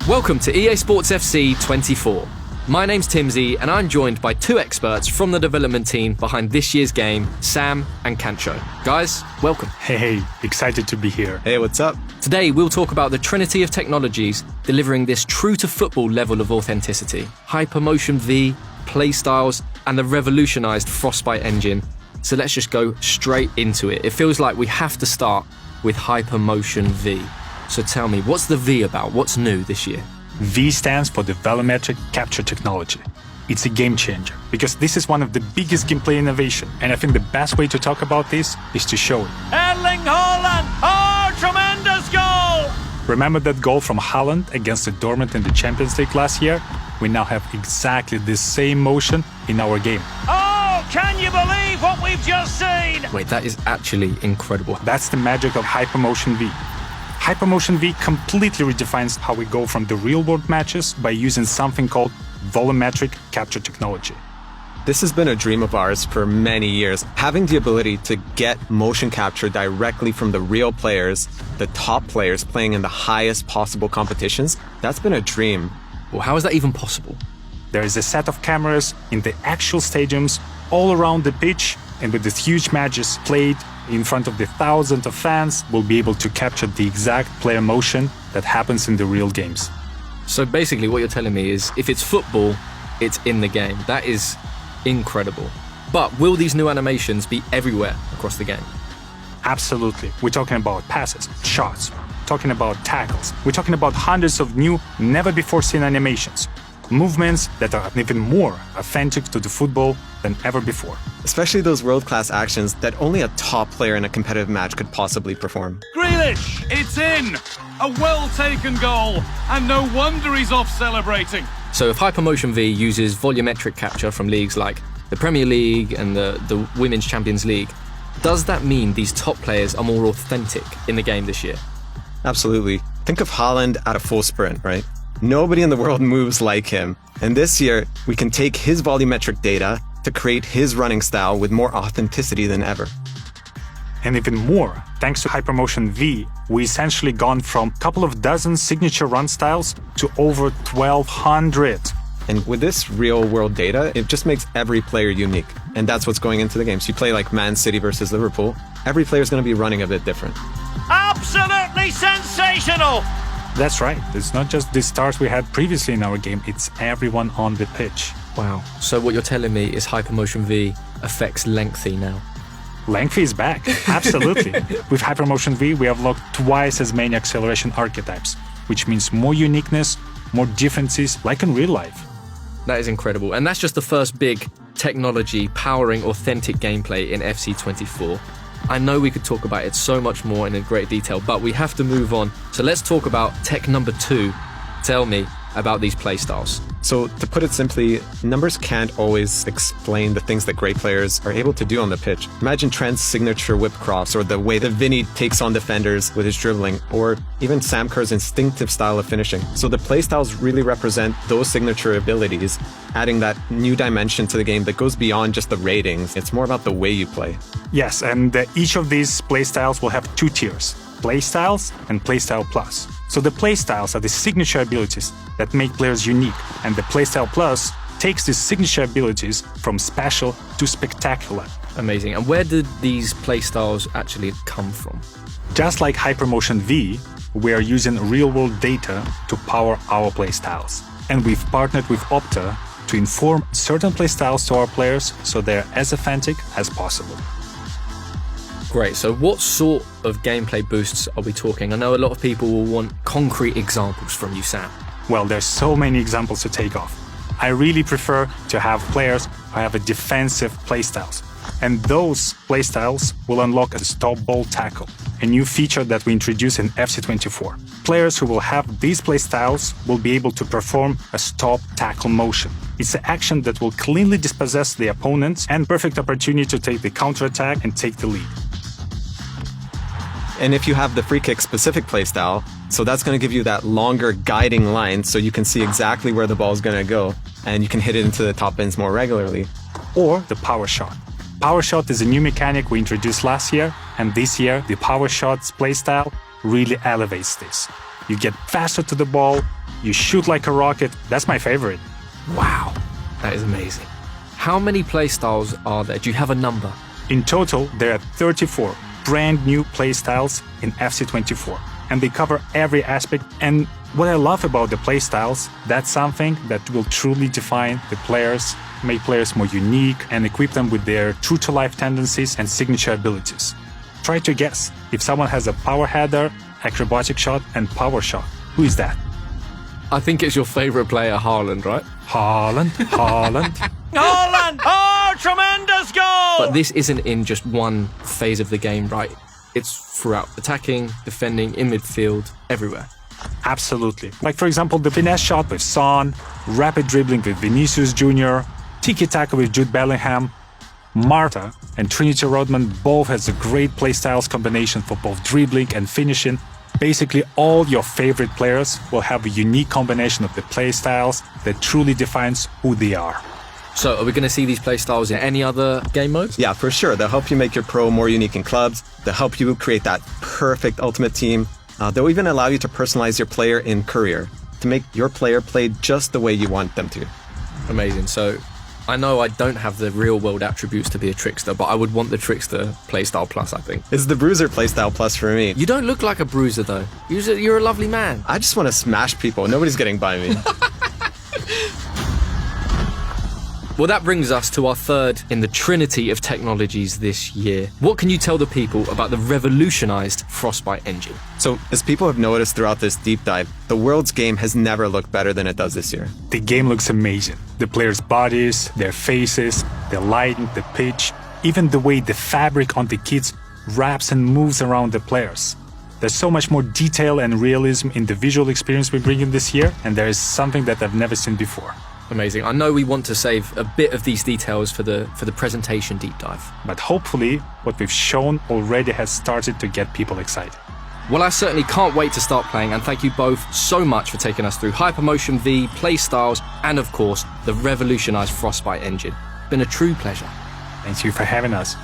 Welcome to EA Sports FC 24. My name's Timsy and I'm joined by two experts from the development team behind this year's game, Sam and Cancho. Guys, welcome. Hey, excited to be here. Hey, what's up? Today we'll talk about the trinity of technologies delivering this true-to-football level of authenticity. Hypermotion V, playstyles, and the revolutionised Frostbite engine. So let's just go straight into it. It feels like we have to start with Hypermotion V. So tell me, what's the V about? What's new this year? V stands for the volumetric capture technology. It's a game changer because this is one of the biggest gameplay innovation, and I think the best way to talk about this is to show it. Erling Haaland! Oh, tremendous goal! Remember that goal from Haaland against the Dortmund in the Champions League last year? We now have exactly the same motion in our game. Oh, can you believe what we've just seen? Wait, that is actually incredible. That's the magic of Hypermotion V. Hypermotion V completely redefines how we go from the real-world matches by using something called volumetric capture technology. This has been a dream of ours for many years. Having the ability to get motion capture directly from the real players, the top players playing in the highest possible competitions, that's been a dream. Well, how is that even possible? There is a set of cameras in the actual stadiums all around the pitch, and with these huge matches played in front of the thousands of fans, we'll be able to capture the exact player motion that happens in the real games. So basically what you're telling me is if it's football, it's in the game. That is incredible. But will these new animations be everywhere across the game? Absolutely. We're talking about passes, shots, talking about tackles. We're talking about hundreds of new, never-before-seen animations. Movements that are even more authentic to the football than ever before. Especially those world-class actions that only a top player in a competitive match could possibly perform. Grealish, it's in! A well-taken goal, and no wonder he's off celebrating. So if Hypermotion V uses volumetric capture from leagues like the Premier League and the Women's Champions League, does that mean these top players are more authentic in the game this year? Absolutely. Think of Haaland at a full sprint, right? Nobody in the world moves like him. And this year, we can take his volumetric data to create his running style with more authenticity than ever. And even more, thanks to Hypermotion V, we essentially gone from a couple of dozen signature run styles to over 1,200. And with this real-world data, it just makes every player unique. And that's what's going into the game. So you play like Man City versus Liverpool, every player is going to be running a bit different. Absolutely sensational! That's right. It's not just the stars we had previously in our game, it's everyone on the pitch. Wow. So what you're telling me is Hypermotion V affects lengthy now. Lengthy is back, absolutely. With Hypermotion V, we have locked twice as many acceleration archetypes, which means more uniqueness, more differences, like in real life. That is incredible. And that's just the first big technology powering authentic gameplay in FC24. I know we could talk about it so much more in great detail, but we have to move on. So let's talk about tech number 2. Tell me about these playstyles. So to put it simply, numbers can't always explain the things that great players are able to do on the pitch. Imagine Trent's signature whip cross, or the way that Vinny takes on defenders with his dribbling, or even Sam Kerr's instinctive style of finishing. So the playstyles really represent those signature abilities, adding that new dimension to the game that goes beyond just the ratings. It's more about the way you play. Yes, and each of these playstyles will have 2 tiers, Playstyles and Playstyle Plus. So the Playstyles are the signature abilities that make players unique, and the Playstyle Plus takes these signature abilities from special to spectacular. Amazing. And where did these playstyles actually come from? Just like Hypermotion V, we are using real-world data to power our playstyles. And we've partnered with Opta to inform certain playstyles to our players so they're as authentic as possible. Great. So what sort of gameplay boosts are we talking? I know a lot of people will want concrete examples from you, Sam. Well, there's so many examples to take off. I really prefer to have players who have a defensive playstyles. And those playstyles will unlock a stop ball tackle, a new feature that we introduced in FC24. Players who will have these playstyles will be able to perform a stop tackle motion. It's an action that will cleanly dispossess the opponent and perfect opportunity to take the counterattack and take the lead. And if you have the free kick specific playstyle, so that's going to give you that longer guiding line so you can see exactly where the ball is going to go and you can hit it into the top bins more regularly. Or the power shot. Power shot is a new mechanic we introduced last year, and this year the power shots playstyle really elevates this. you get faster to the ball, you shoot like a rocket. That's my favorite. Wow, that is amazing. How many playstyles are there? Do you have a number? In total, there are 34 brand new playstyles in FC24, and they cover every aspect. And what I love about the playstyles, that's something that will truly define the players, make players more unique, and equip them with their true-to-life tendencies and signature abilities. Try to guess if someone has a power header, acrobatic shot, and power shot. Who is that? I think it's your favorite player, Haaland, right? Haaland. Haaland! Oh, tremendous goal! But this isn't in just one phase of the game, right? It's throughout attacking, defending, in midfield, everywhere. Absolutely. Like, for example, the finesse shot with Son, rapid dribbling with Vinicius Jr., tiki-taka with Jude Bellingham. Marta and Trinity Rodman both has a great playstyles combination for both dribbling and finishing. Basically, all your favorite players will have a unique combination of the playstyles that truly defines who they are. So, are we going to see these playstyles in any other game modes? Yeah, for sure. They'll help you make your pro more unique in clubs. They'll help you create that perfect ultimate team. They'll even allow you to personalize your player in career to make your player play just the way you want them to. Amazing. So, I know I don't have the real world attributes to be a trickster, but I would want the trickster playstyle plus, I think. It's the Bruiser playstyle plus for me. You don't look like a bruiser, though. You're a lovely man. I just want to smash people. Nobody's getting by me. Well, that brings us to our third in the trinity of technologies this year. What can you tell the people about the revolutionized Frostbite engine? So, as people have noticed throughout this deep dive, the world's game has never looked better than it does this year. The game looks amazing. The players' bodies, their faces, the lighting, the pitch, even the way the fabric on the kits wraps and moves around the players. There's so much more detail and realism in the visual experience we bring in this year, and there is something that I've never seen before. Amazing. I know we want to save a bit of these details for the presentation deep dive. But hopefully, what we've shown already has started to get people excited. Well, I certainly can't wait to start playing, and thank you both so much for taking us through Hypermotion V, playstyles, and of course, the revolutionized Frostbite engine. Been a true pleasure. Thank you for having us.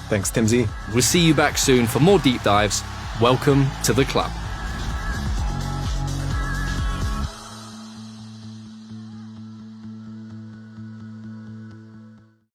Thanks, Timsy. We'll see you back soon for more deep dives. Welcome to the club.